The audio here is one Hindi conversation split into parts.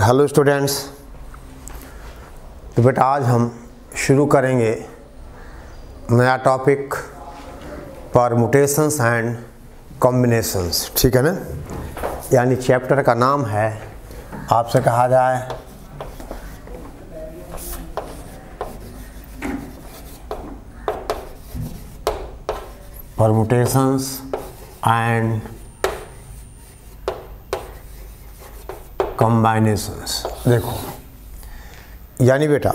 Hello students. तो बेटा आज हम शुरू करेंगे नया टॉपिक परमुटेशंस एंड कॉम्बिनेशंस, ठीक है ना। यानी चैप्टर का नाम है, आपसे कहा जाए परमुटेशंस एंड कॉम्बिनेशंस। देखो यानी बेटा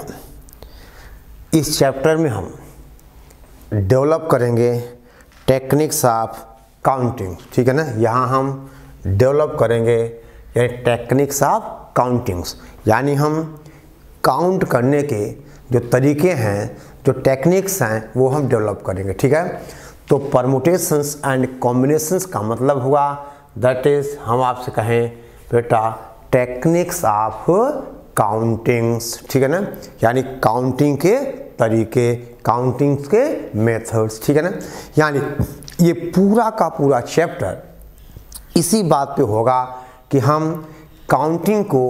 इस चैप्टर में हम डेवलप करेंगे टेक्निक्स ऑफ काउंटिंग, ठीक है ना। यहाँ हम डेवलप करेंगे ये टेक्निक्स ऑफ काउंटिंग्स, यानी हम काउंट करने के जो तरीके हैं, जो टेक्निक्स हैं, वो हम डेवलप करेंगे, ठीक है। तो परमुटेशंस एंड कॉम्बिनेशंस का मतलब हुआ दैट इज, हम आपसे कहें बेटा टेक्निक्स ऑफ काउंटिंग्स, ठीक है ना। यानी काउंटिंग के तरीके, काउंटिंग के मेथड्स, ठीक है ना। यानी ये पूरा का पूरा चैप्टर इसी बात पे होगा कि हम काउंटिंग को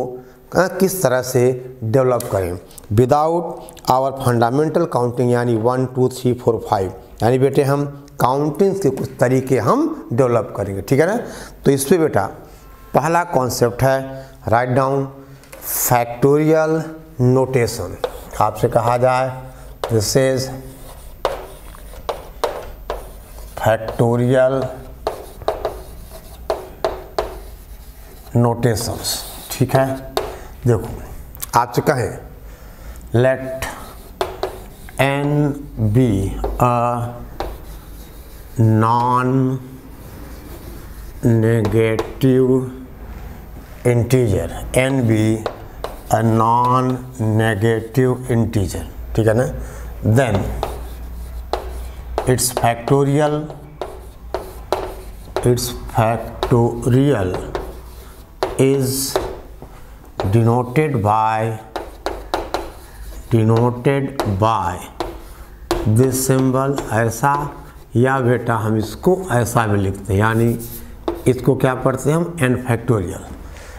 किस तरह से डेवलप करें विदाउट आवर फंडामेंटल काउंटिंग, यानी 1 2 3 4 5। यानी बेटे हम काउंटिंग के कुछ तरीके हम डेवलप करेंगे, ठीक है ना। तो इस पे बेटा पहला कॉन्सेप्ट है, राइट डाउन फैक्टोरियल नोटेशन। आपसे कहा जाए दिस इज फैक्टोरियल नोटेशंस, ठीक है। देखो आपसे कहें let n be a non negative integer, n be a non-negative integer, ठीक है ना। then its factorial is denoted by this symbol, ऐसा, या बेटा हम इसको ऐसा भी लिखते हैं, यानी इसको क्या पढ़ते हैं हम n फैक्टोरियल,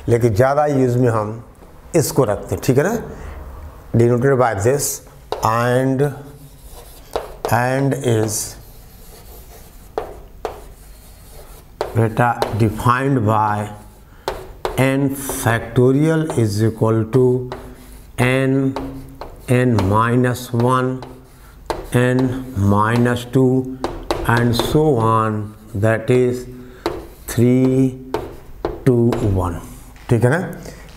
लेकिन ज़्यादा यूज़ में हम इसको रखते हैं, ठीक है ना। Denoted by this and is बेटा defined by n factorial is equal to n minus 1 n minus 2 and so on, that is 3 2 1, ठीक है ना।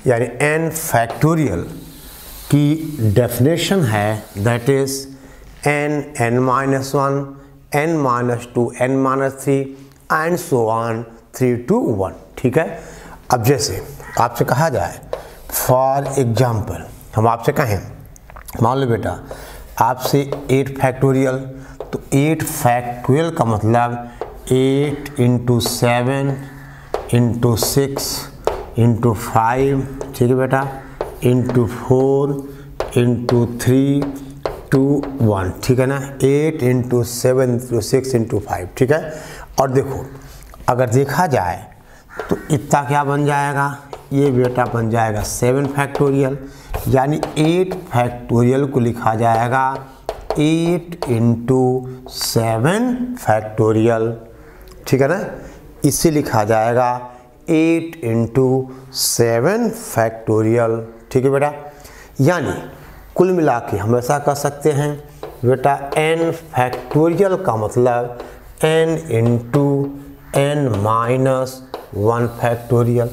यानी n फैक्टोरियल की डेफिनेशन है that is n minus 1 n minus 2 n minus 3 and so on 3 2 1, ठीक है। अब जैसे आपसे कहा जाए फॉर एग्जाम्पल, हम आपसे कहें मान लो बेटा आपसे 8 फैक्टोरियल, तो 8 फैक्टोरियल का मतलब 8 × 7 × 6 × 5, ठीक है बेटा, × 4 × 3 2 1, ठीक है ना। 8 × 7 × 6 × 5, ठीक है। और देखो अगर देखा जाए तो इतना क्या बन जाएगा, ये बेटा बन जाएगा 7 फैक्टोरियल, यानी 8 फैक्टोरियल को लिखा जाएगा 8 × 7 फैक्टोरियल, ठीक है ना। इसे लिखा जाएगा 8 × 7 फैक्टोरियल, ठीक है बेटा। यानी कुल मिला के हम ऐसा कर सकते हैं बेटा n फैक्टोरियल का मतलब n × n माइनस 1 फैक्टोरियल।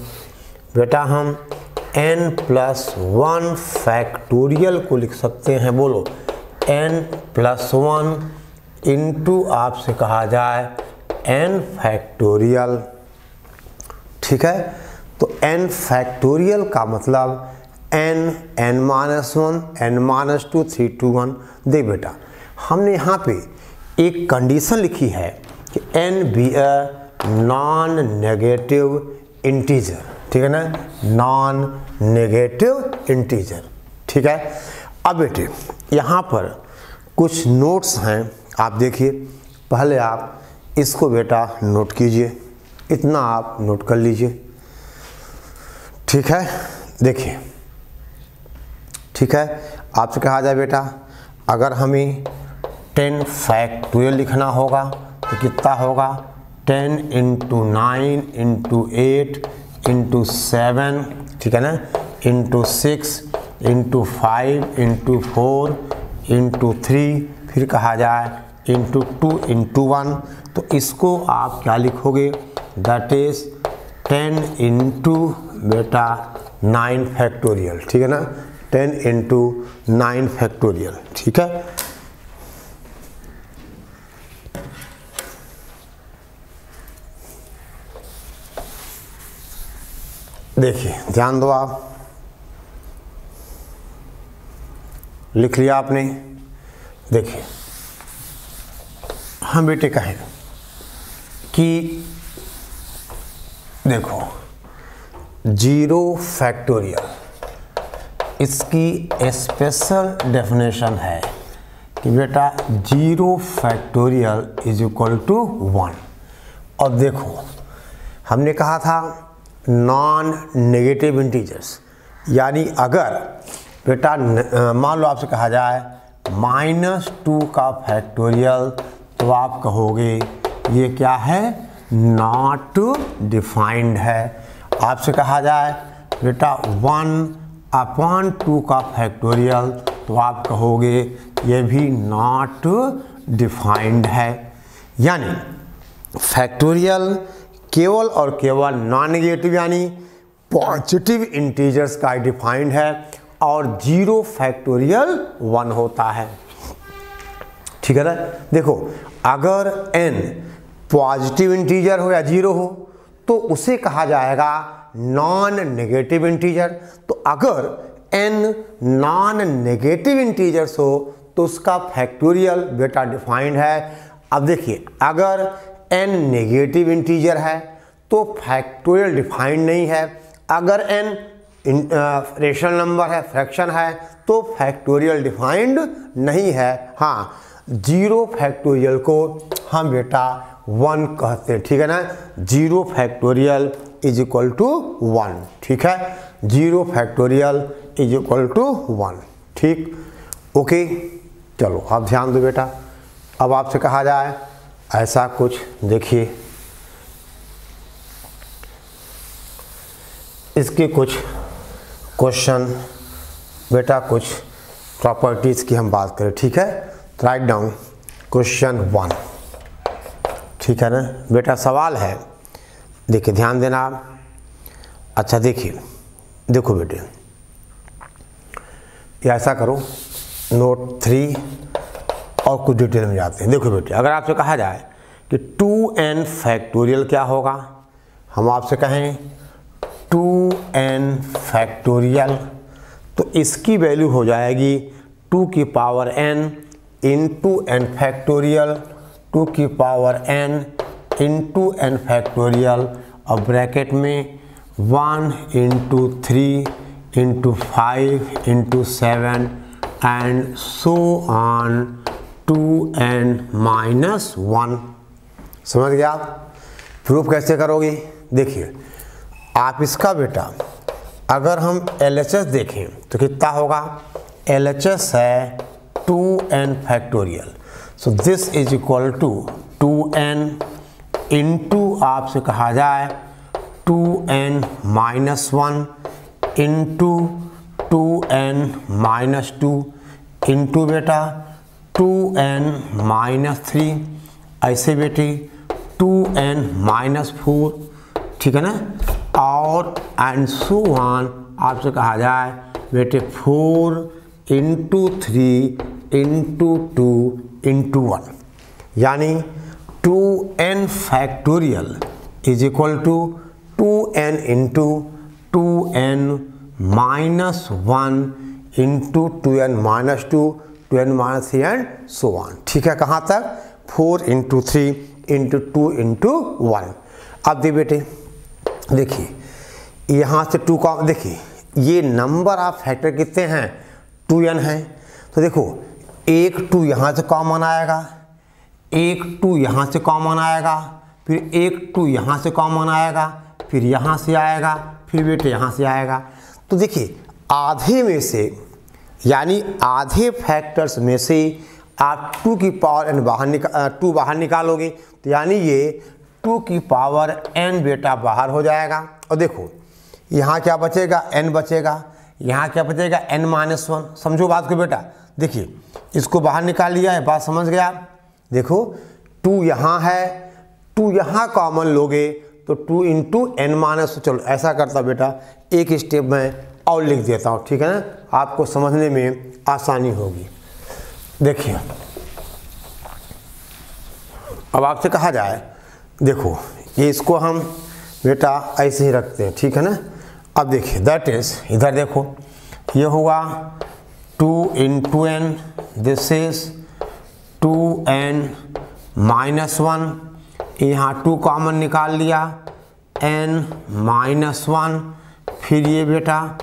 बेटा हम n + 1 फैक्टोरियल को लिख सकते हैं, बोलो n + 1 इंटू आपसे कहा जाए n फैक्टोरियल, ठीक है। तो n फैक्टोरियल का मतलब n माइनस 1 n माइनस 2 3 2 1। देख बेटा हमने यहाँ पे एक कंडीशन लिखी है कि n be a non negative integer, ठीक है ना, नॉन नेगेटिव इंटीजर, ठीक है। अब बेटे यहाँ पर कुछ नोट्स हैं, आप देखिए। पहले आप इसको बेटा नोट कीजिए, इतना आप नोट कर लीजिए, ठीक है। देखिए ठीक है, आपसे कहा जाए बेटा अगर हमें 10 फैक्टोरियल लिखना होगा तो कितना होगा, 10 इंटू 9 इंटू 8 इंटू 7, ठीक है ना, इंटू 6 इंटू 5 इंटू 4 इंटू 3, फिर कहा जाए इंटू 2 इंटू 1। तो इसको आप क्या लिखोगे, दैट इज 10 इंटू बेटा 9 फैक्टोरियल, ठीक है ना, 10 इंटू 9 फैक्टोरियल, ठीक है। देखिए ध्यान दो, आप लिख लिया आपने। देखिए हम बेटे कहें कि देखो 0 फैक्टोरियल, इसकी स्पेशल डेफिनेशन है कि बेटा 0 फैक्टोरियल इज इक्वल टू 1। और देखो हमने कहा था नॉन नेगेटिव इंटीजर्स, यानी अगर बेटा मान लो आपसे कहा जाए -2 का फैक्टोरियल, तो आप कहोगे ये क्या है, नॉट डिफाइंड है। आपसे कहा जाए बेटा 1/2 का फैक्टोरियल, तो आप कहोगे ये भी नॉट डिफाइंड है। यानी फैक्टोरियल केवल और केवल नॉन नेगेटिव यानी पॉजिटिव इंटीजर्स का डिफाइंड है, और 0 फैक्टोरियल 1 होता है, ठीक है ना। देखो अगर n पॉजिटिव इंटीजर हो या 0 हो तो उसे कहा जाएगा नॉन नेगेटिव इंटीजर। तो अगर n नॉन नेगेटिव इंटीजर्स हो तो उसका फैक्टोरियल बेटा डिफाइंड है। अब देखिए अगर n नेगेटिव इंटीजर है तो फैक्टोरियल डिफाइंड नहीं है, अगर n रेशनल नंबर है, फ्रैक्शन है, तो फैक्टोरियल डिफाइंड नहीं है। हाँ 0 फैक्टोरियल को हम बेटा 1 कहते हैं, ठीक है ना। 0 फैक्टोरियल इज इक्वल टू 1, ठीक है, 0 फैक्टोरियल इज इक्वल टू 1, ठीक, ओके। चलो आप ध्यान दो बेटा, अब आपसे कहा जाए ऐसा कुछ, देखिए इसके कुछ क्वेश्चन बेटा, कुछ प्रॉपर्टीज़ की हम बात करें, ठीक है। तो राइट डाउन क्वेश्चन 1, ठीक है ना बेटा। सवाल है, देखिए ध्यान देना आप। अच्छा देखिए, देखो बेटे ये ऐसा करो, नोट 3 और कुछ डिटेल में जाते हैं। देखो बेटे अगर आपसे कहा जाए कि 2n फैक्टोरियल क्या होगा, हम आपसे कहें 2n फैक्टोरियल, तो इसकी वैल्यू हो जाएगी 2 की power n into n factorial, 2 की power n into n factorial, और ब्रैकेट में 1 into 3 into 5 into 7 and so on 2n minus 1। समझ गया आप? प्रूफ कैसे करोगे? देखिए आप इसका बेटा अगर हम LHS देखें तो कितना होगा, LHS है 2n factorial, so this is equal to 2n into आपसे कहा जाए 2n minus 1 into 2n minus 2 into बेटा 2n माइनस 3, ऐसे बेटे 2n माइनस 4, ठीक है ना, और एंड सो ऑन आपसे कहा जाए बेटे 4 इंटू 3 इंटू 2 इंटू 1, यानी 2n factorial is equal to 2n into 2n minus 1 into 2n minus 2, 2n minus 3 and so on, ठीक है। कहाँ तक? 4 इंटू 3 इंटू 2 इंटू 1। अब दे बेटे देखिए यहाँ से 2 का, देखिए ये नंबर ऑफ फैक्टर कितने हैं, 2n हैं, तो देखो एक 2 यहाँ से कॉमन आएगा, एक 2 यहाँ से कॉमन आएगा, फिर एक 2 यहाँ से कॉमन आएगा, फिर यहाँ से आएगा, फिर बेटे यहाँ से आएगा। तो देखिए आधे में से यानी आधे फैक्टर्स में से आप 2 की पावर n बाहर निकालोगे, तो यानी ये 2 की पावर n बेटा बाहर हो जाएगा। और देखो यहाँ क्या बचेगा, n बचेगा, यहाँ क्या बचेगा n-1। समझो बात को बेटा, देखिए इसको बाहर निकाल लिया है, बात समझ गया। देखो 2 यहाँ है, 2 यहाँ कॉमन लोगे तो 2 इंटू n-। चलो ऐसा करता बेटा, एक स्टेप में और लिख देता हूँ, ठीक है ना, आपको समझने में आसानी होगी। देखिए अब आपसे कहा जाए, देखो ये इसको हम बेटा ऐसे ही रखते हैं, ठीक है ना। अब देखिए दैट इज, इधर देखो ये होगा 2 into n, this is 2n-1। यहाँ 2 कॉमन निकाल लिया, n-1, फिर ये बेटा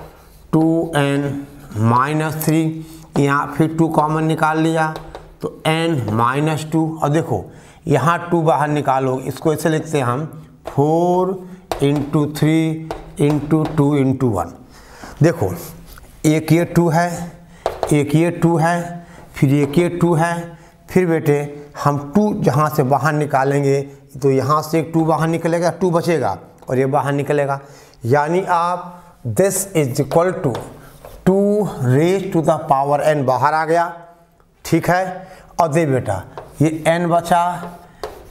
2n-3, यहाँ फिर 2 कॉमन निकाल लिया तो n-2। और देखो यहाँ 2 बाहर निकालो, इसको ऐसे लिखते हैं हम 4 इंटू 3 इंटू 2 इंटू 1। देखो एक ये 2 है, एक ये 2 है, फिर एक ये 2 है, फिर बेटे हम 2 जहाँ से बाहर निकालेंगे तो यहाँ से एक 2 बाहर निकलेगा, 2 बचेगा और ये बाहर निकलेगा, यानी आप this is equal to 2 raise to the power n बाहर आ गया, ठीक है। और दे बेटा ये n बचा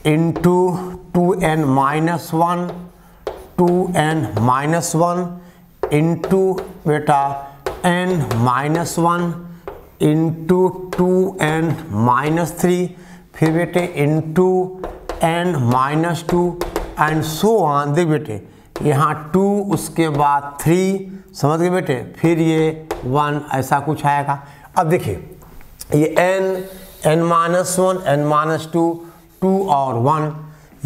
इंटू 2n-1, 2n-1 इंटू बेटा n-1 इंटू 2n-3, फिर बेटे into n-2 and so on. देख बेटे यहाँ 2 उसके बाद 3, समझ गए बेटे, फिर ये 1, ऐसा कुछ आएगा। अब देखिए ये n-1, n-2, 2 और 1,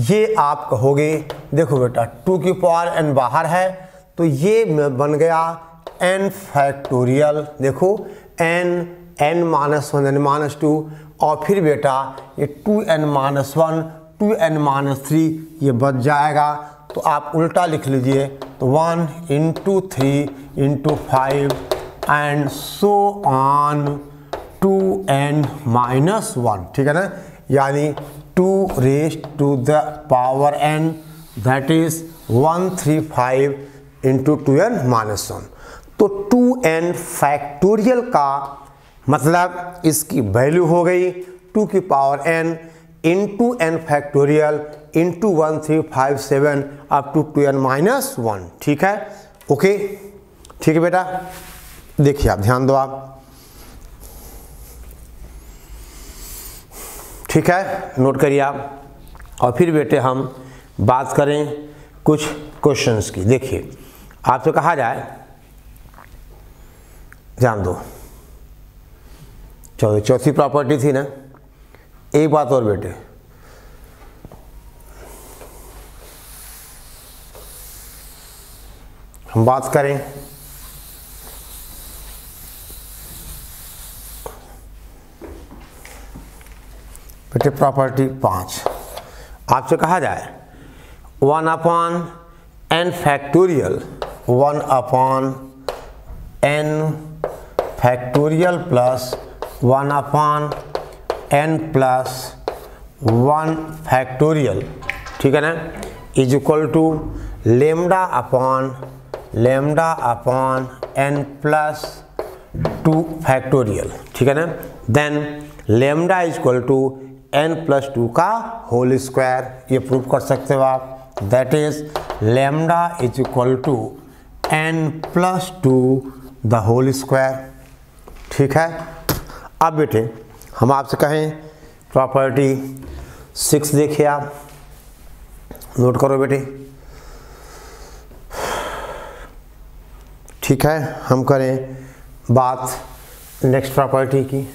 ये आप कहोगे, देखो बेटा 2 की पावर n बाहर है तो ये बन गया n फैक्टोरियल। देखो n-1, n-2 और फिर बेटा ये 2n-1, 2n-3 ये बच जाएगा। तो आप उल्टा लिख लीजिए, तो 1 into 3 into 5 and so on 2n-1, ठीक है ना, यानी 2 raise to the power n, that is 135 into 2n-1। तो 2n फैक्टोरियल का मतलब इसकी वैल्यू हो गई 2 की power n into n factorial into 1357 up to 2n-1, ठीक है। ओके, ठीक है बेटा, देखिए आप ध्यान दो आप, ठीक है, नोट करिए आप। और फिर बेटे हम बात करें कुछ क्वेश्चंस की। देखिए आपसे कहा जाए, ध्यान दो, चलो चौथी प्रॉपर्टी थी ना, एक बात और बेटे, हम बात करें बेटे प्रॉपर्टी 5। आपसे कहा जाए 1/n factorial, 1/n factorial plus 1/n plus 1 factorial, ठीक है ना, is equal to lambda upon n plus 2 factorial, ठीक है ना। Then lambda is equal to n plus 2 का होल स्क्वायर, ये प्रूव कर सकते हो आप, that is lambda is equal to n plus 2 the whole square, ठीक है। अब बेटे हम आपसे कहें प्रॉपर्टी 6, देखिए आप नोट करो बेटे, ठीक है। हम करें बात नेक्स्ट प्रॉपर्टी की।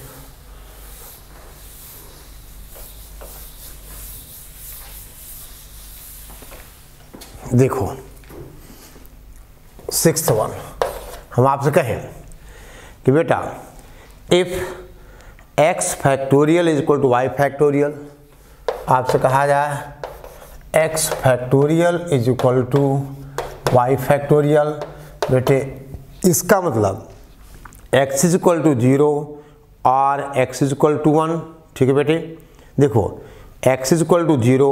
देखो 6th वन, हम आपसे कहें कि बेटा if x factorial is equal to y factorial, आपसे कहा जाए x factorial is equal to y factorial, बेटे इसका मतलब x इज इक्वल टू 0 और x इज इक्वल टू 1। ठीक है बेटे, देखो x is equal to 0,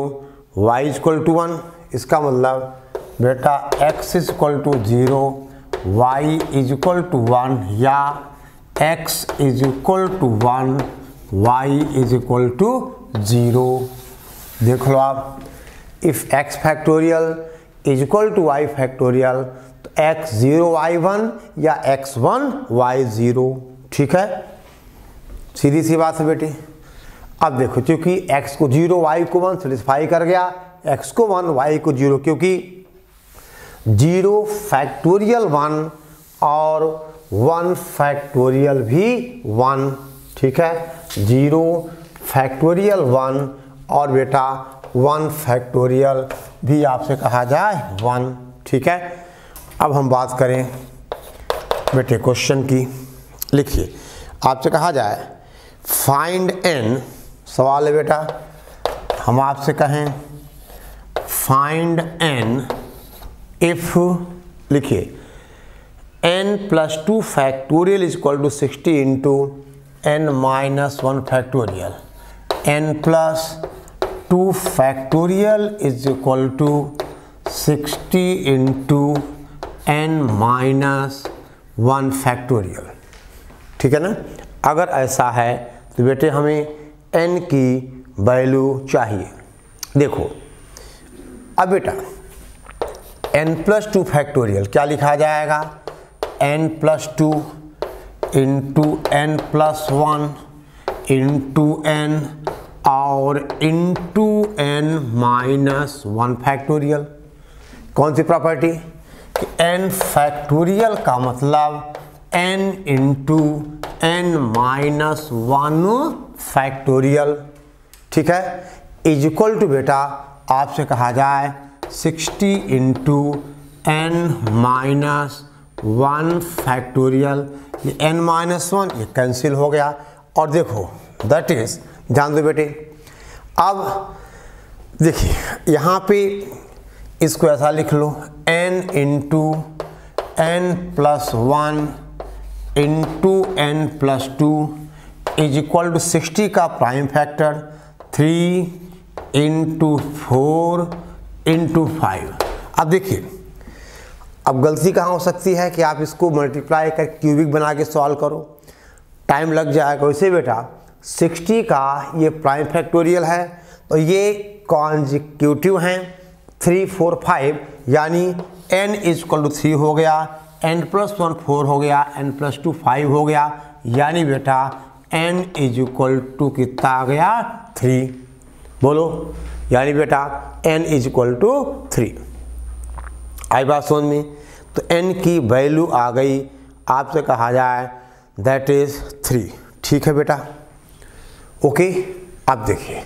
y is equal to 1, इसका मतलब बेटा x is equal to 0, y is equal to 1 या x is equal to 1, y is equal to 0। देख लो आप, if x factorial is equal to y factorial तो x 0 y 1 या x 1 y 0। ठीक है, सीधी सी बात है बेटे। अब देखो, क्योंकि x को 0 y को 1 सेटिस्फाई कर गया, x को 1 y को 0, क्योंकि 0 फैक्टोरियल 1 और 1 फैक्टोरियल भी 1। ठीक है, 0 फैक्टोरियल 1 और बेटा 1 फैक्टोरियल भी आपसे कहा जाए 1। ठीक है, अब हम बात करें बेटे क्वेश्चन की। लिखिए, आपसे कहा जाए फाइंड n, सवाल है बेटा, हम आपसे कहें फाइंड n इफ, लिखिए n plus 2 factorial is equal to 60 into n minus 1 factorial, n plus 2 factorial is equal to 60 into n minus 1 factorial. ठीक है ना, अगर ऐसा है तो बेटे हमें n की वैल्यू चाहिए। देखो अब बेटा n प्लस 2 फैक्टोरियल क्या लिखा जाएगा, n plus 2 into n plus 1 into n और इंटू n माइनस 1 फैक्टोरियल। कौन सी प्रॉपर्टी कि n फैक्टोरियल का मतलब n into n minus 1 factorial. ठीक है, इज इक्वल टू बेटा आपसे कहा जाए 60 इंटू n माइनस 1 फैक्टोरियल। ये n माइनस 1 ये कैंसिल हो गया, और देखो दैट इज, जान दो बेटे। अब देखिए यहाँ पे इसको ऐसा लिख लो, n into n plus 1 into n plus 2 is equal to 60 का प्राइम फैक्टर 3 इंटू 4 इंटू 5। अब देखिए, अब गलती कहाँ हो सकती है कि आप इसको मल्टीप्लाई कर क्यूबिक बना के सॉल्व करो, टाइम लग जाएगा। वैसे बेटा 60 का ये प्राइम फैक्टोरियल है तो ये कॉन्जिक्यूटिव हैं 3 4 5, यानी n इज इक्वल टू 3 हो गया, n प्लस 1 4 हो गया, n प्लस 2 5 हो गया, यानी बेटा n इज इक्वल टू कितना आ गया 3। बोलो, यानी बेटा n इज इक्वल टू 3। आई बात समझ में? तो n की वैल्यू आ गई, आपसे कहा जाए दैट इज 3। ठीक है बेटा, ओके। अब देखिए,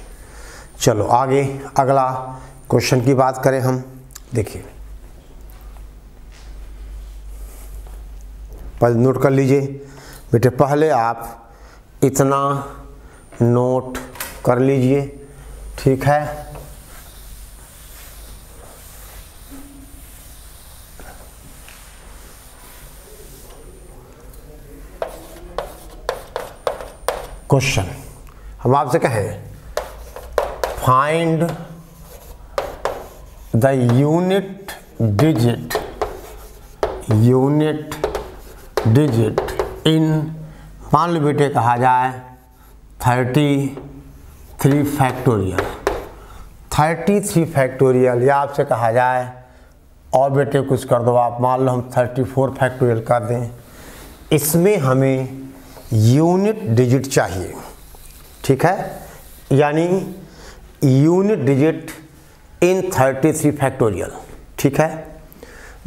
चलो आगे अगला क्वेश्चन की बात करें हम। देखिए पहले नोट कर लीजिए बेटे, पहले आप इतना नोट कर लीजिए। ठीक है, क्वेश्चन हम आपसे कहें फाइंड द यूनिट डिजिट इन, मान लो बेटे कहा जाए 33 फैक्टोरियल, 33 फैक्टोरियल, या आपसे कहा जाए और बेटे कुछ कर दो आप, मान लो हम 34 फैक्टोरियल कर दें। इसमें हमें यूनिट डिजिट चाहिए। ठीक है, यानी यूनिट डिजिट इन 33 फैक्टोरियल। ठीक है,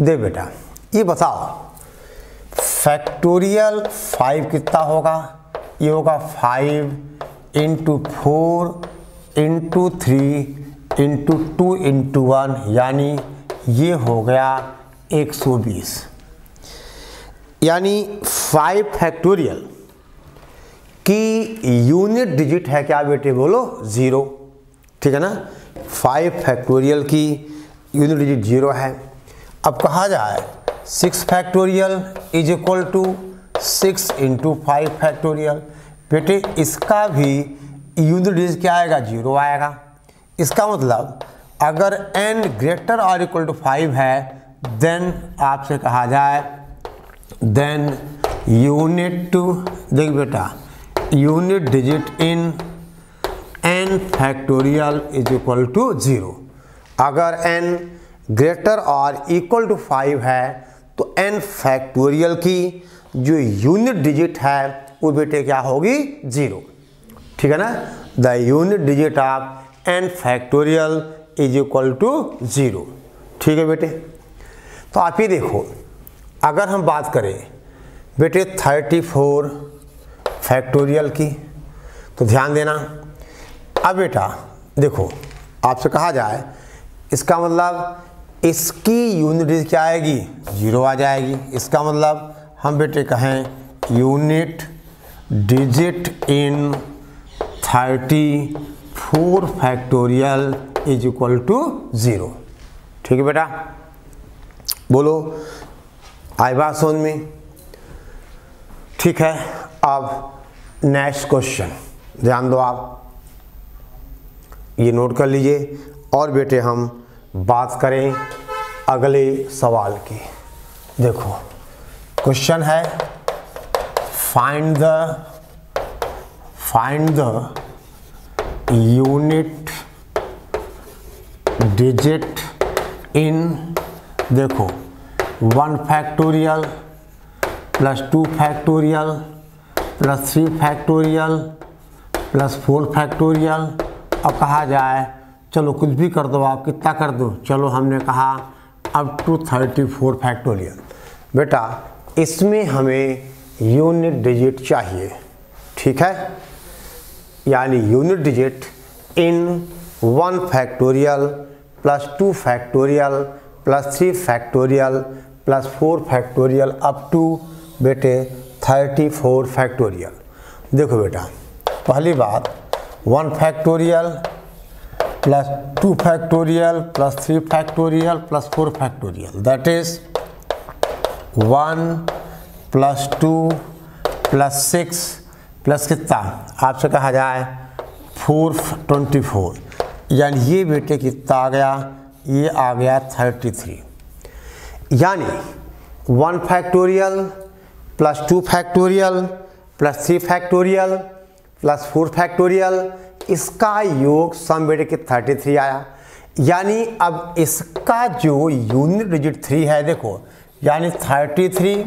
दे बेटा ये बताओ फैक्टोरियल 5 कितना होगा, ये होगा 5 इंटू 4 इंटू 3 इंटू 2 इंटू 1, यानी ये हो गया 120। यानी 5 फैक्टोरियल की यूनिट डिजिट है क्या बेटे, बोलो 0। ठीक है ना, 5 फैक्टोरियल की यूनिट डिजिट 0 है। अब कहा जाए 6 factorial is equal to 6 into 5 factorial. बेटे इसका भी यूनिट डिजिट क्या आएगा, 0 आएगा। इसका मतलब अगर n ग्रेटर और इक्वल टू 5 है देन आपसे कहा जाए देन यूनिट टू, देख बेटा, unit digit in n factorial is equal to 0। अगर n ग्रेटर और इक्वल टू 5 है तो n फैक्टोरियल की जो यूनिट डिजिट है वो बेटे क्या होगी, 0। ठीक है ना, the unit digit of n factorial is equal to 0। ठीक है बेटे, तो आप ही देखो, अगर हम बात करें बेटे 34 फैक्टोरियल की, तो ध्यान देना। अब बेटा देखो, आपसे कहा जाए इसका मतलब इसकी यूनिट डिजिट क्या आएगी, 0 आ जाएगी। इसका मतलब हम बेटे कहें unit digit in 34 factorial is equal to 0। ठीक है बेटा, बोलो आई बात समझ में? ठीक है, अब नेक्स्ट क्वेश्चन ध्यान दो, आप ये नोट कर लीजिए और बेटे हम बात करें अगले सवाल की। देखो क्वेश्चन है फाइंड द यूनिट डिजिट इन, देखो 1 factorial plus 2 factorial plus 3 factorial plus 4 factorial. अब कहा जाए चलो कुछ भी कर दो, आप कितना कर दो, चलो हमने कहा अप टू 34 फैक्टोरियल। बेटा इसमें हमें यूनिट डिजिट चाहिए। ठीक है, यानी unit digit in 1 factorial plus 2 factorial plus 3 factorial plus 4 factorial up to बेटे 34 फैक्टोरियल। देखो बेटा, पहली बात 1 factorial plus 2 factorial plus 3 factorial plus 4 factorial, that is 1 plus 2 plus 6 plus कितना, आपसे कहा जाए 424, यानी ये बेटे कितना आ गया, ये आ गया 33। यानी 1 factorial plus 2 factorial plus 3 factorial plus 4 factorial, इसका योग सम बेटे के 33 आया। यानी अब इसका जो यूनिट डिजिट 3 है, देखो यानी 33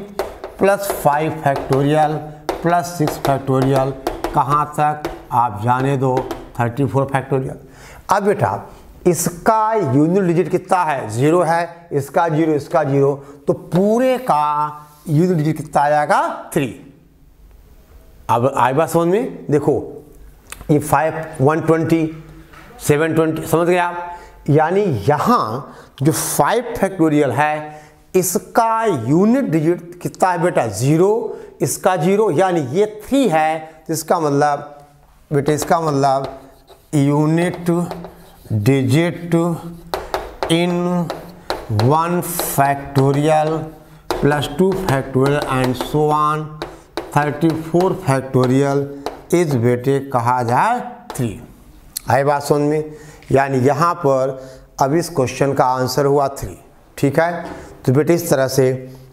प्लस 5 फैक्टोरियल प्लस 6 फैक्टोरियल, कहाँ तक आप जाने दो 34 फैक्टोरियल। अब बेटा इसका यूनिट डिजिट कितना है, 0 है, इसका 0 इसका 0, तो पूरे का यूनिट डिजिट कितना आ जाएगा, 3। अब आई बात समझ में? देखो ये 5 120 720 समझ गए आप। यानी यहाँ जो 5 फैक्टोरियल है इसका यूनिट डिजिट कितना है बेटा, 0, इसका 0, यानी ये 3 है, तो इसका मतलब बेटे, इसका मतलब unit digit in 1 factorial plus 2 factorial and so on 34 factorial इस बेटे कहा जाए 3। आई बात समझ में? यानी यहाँ पर अब इस क्वेश्चन का आंसर हुआ 3। ठीक है, तो बेटे इस तरह से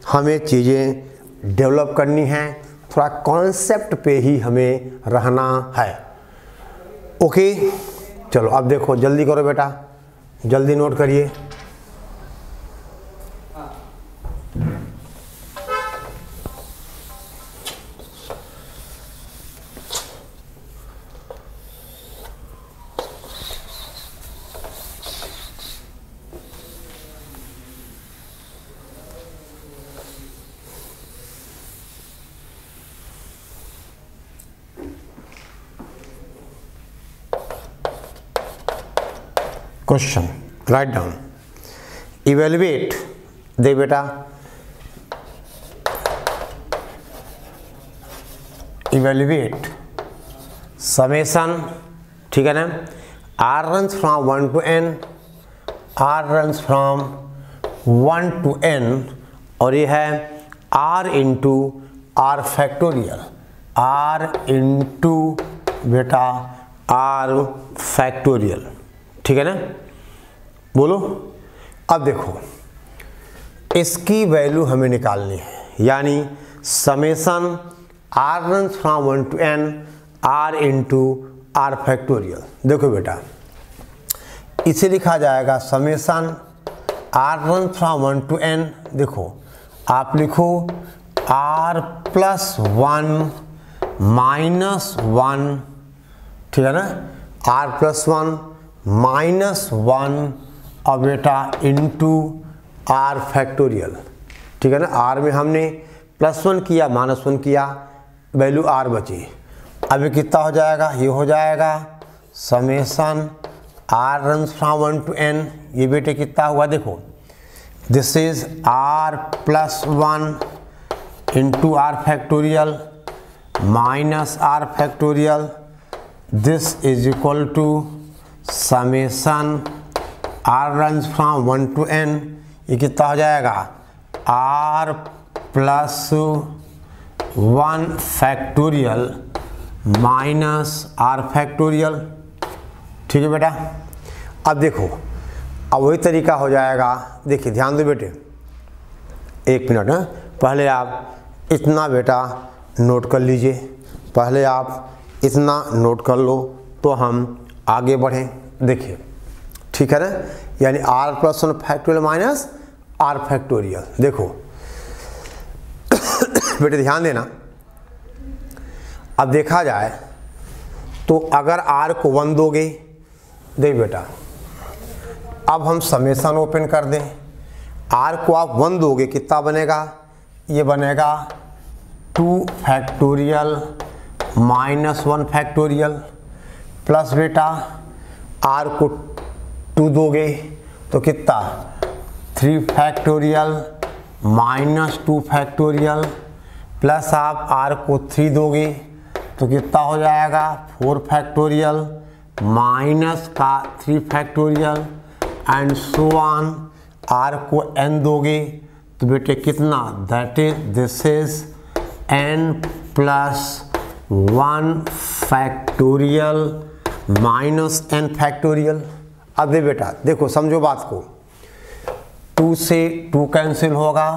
हमें चीज़ें डेवलप करनी हैं, थोड़ा कॉन्सेप्ट पे ही हमें रहना है। ओके, चलो अब देखो जल्दी करो बेटा, जल्दी नोट करिए। क्वेश्चन राइट डाउन, इवेलुएट, दे बेटा, इवेलुएट समेशन, ठीक है ना, r runs from 1 to n, r runs from 1 to n और ये है r into r factorial, r into बेटा r फैक्टोरियल, ठीक है ना। बोलो अब देखो इसकी वैल्यू हमें निकालनी है, यानी summation r runs from 1 to n r into r factorial. देखो बेटा इसे लिखा जाएगा summation r runs from 1 to n, देखो आप लिखो r प्लस 1 माइनस 1, ठीक है ना, r प्लस 1 माइनस 1 और बेटा इंटू आर फैक्टोरियल, ठीक है ना। आर में हमने प्लस 1 किया माइनस 1 किया, वैल्यू आर बची। अब ये कितना हो जाएगा, ये हो जाएगा summation r runs from 1 to n, ये बेटे कितना हुआ देखो, this is r plus 1 into r factorial minus r factorial, this is equal to summation r runs from 1 to n, ये कितना हो जाएगा r plus 1 factorial minus r factorial, ठीक है बेटा। अब देखो अब वही तरीका हो जाएगा, देखिए ध्यान दो बेटे, एक मिनट है, पहले आप इतना बेटा नोट कर लीजिए, पहले आप इतना नोट कर लो तो हम आगे बढ़ें। देखिए ठीक है ना, यानी r plus 1 factorial minus r factorial. देखो बेटे ध्यान देना, अब देखा जाए तो अगर आर को 1 दोगे, देख बेटा अब हम समेसन ओपन कर दें, आर को आप 1 दोगे कितना बनेगा, ये बनेगा 2 फैक्टोरियल माइनस 1 फैक्टोरियल प्लस बेटा आर को 2 दोगे तो कितना 3 फैक्टोरियल माइनस 2 फैक्टोरियल प्लस आप आर को 3 दोगे तो कितना हो जाएगा 4 फैक्टोरियल माइनस का 3 factorial and so on. R को n दोगे तो बेटे कितना, that is this is n plus 1 factorial minus n factorial. अब दे बेटा देखो समझो बात को, 2 से 2 कैंसिल होगा,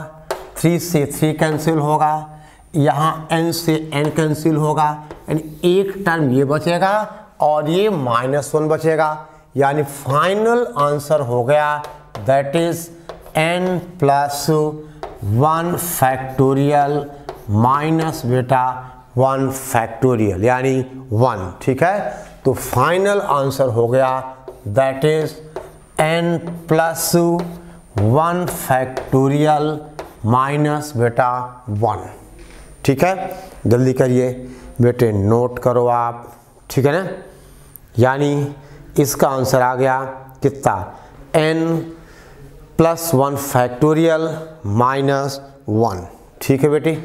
3 से 3 कैंसिल होगा, यहाँ n से n कैंसिल होगा, यानी एक टर्म ये बचेगा और ये -1 बचेगा, यानी फाइनल आंसर हो गया that is n plus 1 factorial minus बेटा 1 फैक्टोरियल यानी 1, ठीक है। तो फाइनल आंसर हो गया that is n plus 1 factorial minus बेटा 1, ठीक है। जल्दी करिए बेटे, नोट करो आप, ठीक है ना। यानी इसका आंसर आ गया कितना, n प्लस 1 फैक्टोरियल माइनस 1, ठीक है बेटी।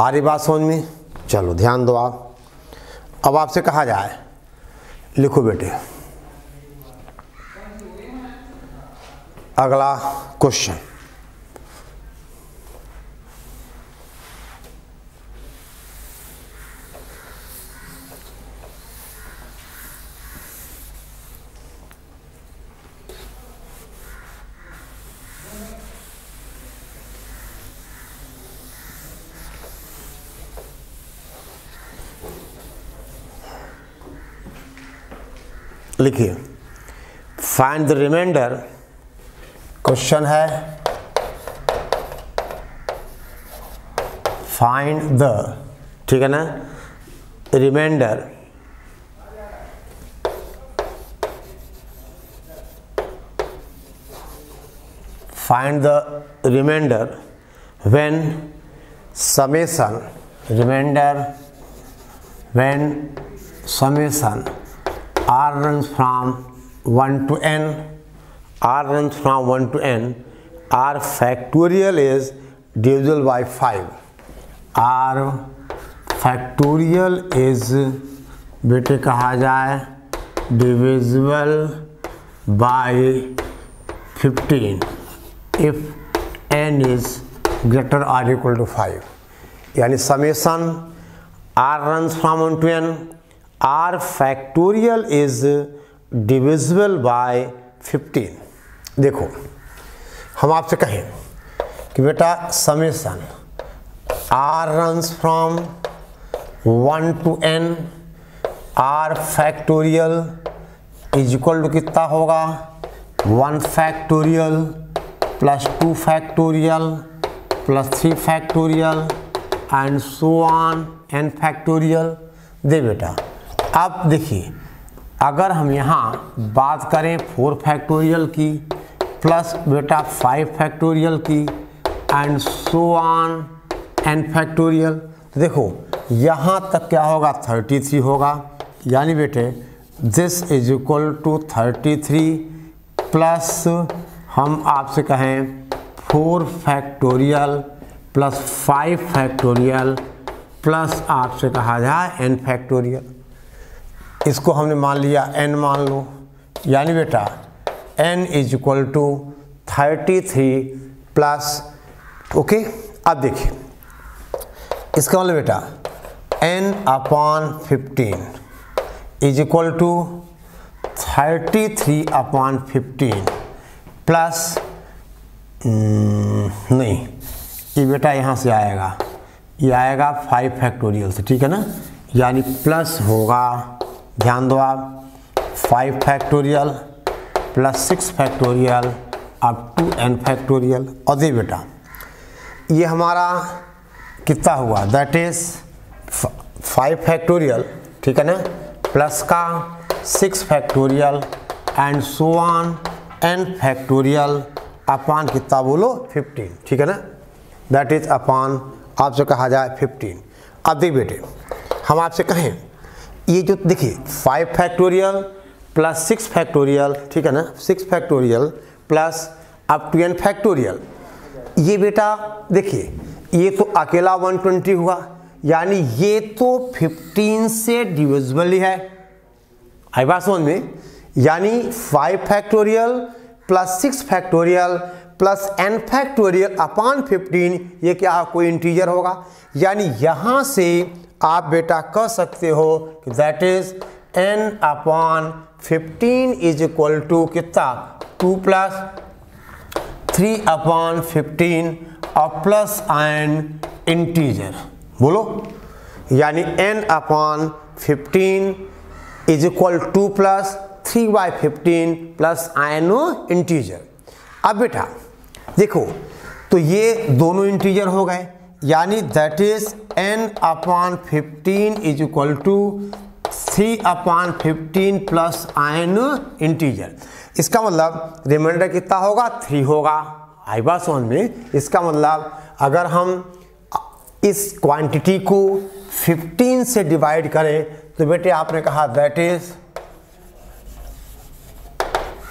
आ रही बात समझ में, चलो ध्यान दो आप। अब आपसे कहा जाए लिखो बेटे अगला क्वेश्चन, लिखिए फाइंड द रिमाइंडर। क्वेश्चन है फाइंड द, ठीक है ना, reminder find the remainder when summation r runs from 1 to n, r factorial is divisible by 5, r factorial is बेटे कहा जाए divisible by 15, if n is greater or equal to 5, यानी summation r runs from 1 to n, r factorial is divisible by 15। देखो हम आपसे कहें कि बेटा summation r runs from 1 to n, r factorial is equal to कितना होगा 1 factorial plus 2 factorial plus 3 factorial and so on n factorial. दे बेटा अब देखिए, अगर हम यहाँ बात करें 4 फैक्टोरियल की प्लस बेटा 5 फैक्टोरियल की and so on n factorial, तो देखो यहाँ तक क्या होगा 33 होगा, यानी बेटे this is equal to 33 plus हम आपसे कहें 4 फैक्टोरियल प्लस 5 फैक्टोरियल प्लस आपसे कहा जाए n फैक्टोरियल। इसको हमने मान लिया n मान लो, यानी बेटा n is equal to 33 plus okay. अब देखिए इसका मतलब बेटा n upon 15 is equal to 33 upon 15 plus नहीं, ये बेटा यहाँ से आएगा, ये आएगा 5 फैक्टोरियल से, ठीक है ना, यानी प्लस होगा, ध्यान दो आप, 5 factorial plus 6 factorial up to n factorial. और दे बेटा ये हमारा कितना हुआ, दैट इज 5 फैक्टोरियल, ठीक है ना, प्लस का 6 factorial and so on n factorial upon कितना बोलो 15, ठीक है ना, दैट इज अपॉन आपसे कहा जाए 15। अब देख बेटे हम आपसे कहें ये जो देखिए 5 फैक्टोरियल प्लस 6 फैक्टोरियल, ठीक है ना, 6 factorial plus up to n factorial, ये बेटा देखिए ये तो अकेला 120 हुआ, यानी ये तो 15 से डिविजिबल ही है, आई बात समझ में, यानी 5 factorial plus 6 factorial plus n factorial upon 15, ये क्या कोई इंटीजर होगा, यानी यहाँ से आप बेटा कह सकते हो कि that is n upon 15 is equal to कितना 2 प्लस 3 अपॉन 15 और प्लस n इंटीजर बोलो, यानी n upon 15 is equal 2 plus 3/15 plus n integer. अब बेटा देखो तो ये दोनों इंटीजर हो गए, यानी that is n upon 15 is equal to 3/15 plus n integer. इसका मतलब रिमाइंडर कितना होगा 3 होगा, आई बात समझ में। इसका मतलब अगर हम इस क्वांटिटी को 15 से डिवाइड करें तो बेटे आपने कहा that is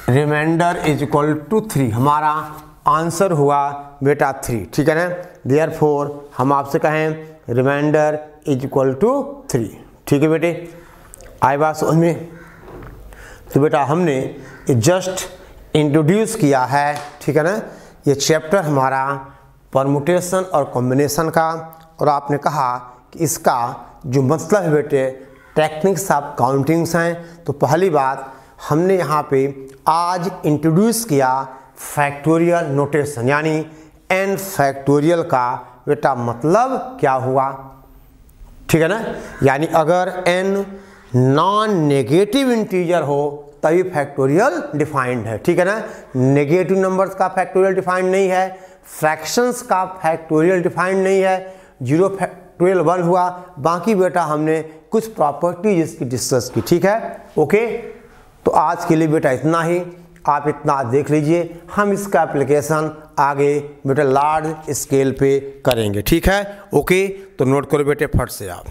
remainder is equal to 3, हमारा आंसर हुआ बेटा 3, ठीक है ना, देयरफॉर हम आपसे कहें रिमाइंडर इज इक्वल टू 3, ठीक है बेटे, आई बात समझ में। तो बेटा हमने जस्ट इंट्रोड्यूस किया है, ठीक है ना, ये चैप्टर हमारा परमुटेशन और कॉम्बिनेशन का, और आपने कहा कि इसका जो मतलब है बेटे टेक्निक्स ऑफ काउंटिंग्स हैं। तो पहली बात हमने यहाँ पे आज इंट्रोड्यूस किया फैक्टोरियल नोटेशन, यानी n फैक्टोरियल का बेटा मतलब क्या हुआ, ठीक है ना, यानी अगर n नॉन नेगेटिव इंटीजर हो तभी फैक्टोरियल डिफाइंड है, ठीक है ना, नेगेटिव नंबर्स का फैक्टोरियल डिफाइंड नहीं है, फ्रैक्शंस का फैक्टोरियल डिफाइंड नहीं है, 0 फैक्टोरियल 1 हुआ, बाकी बेटा हमने कुछ प्रॉपर्टीज इसकी डिस्कस की, ठीक है, ओके। तो आज के लिए बेटा इतना ही, आप इतना देख लीजिए, हम इसका एप्लीकेशन आगे बेटा लार्ज स्केल पे करेंगे, ठीक है, ओके। तो नोट करो बेटे फट से आप।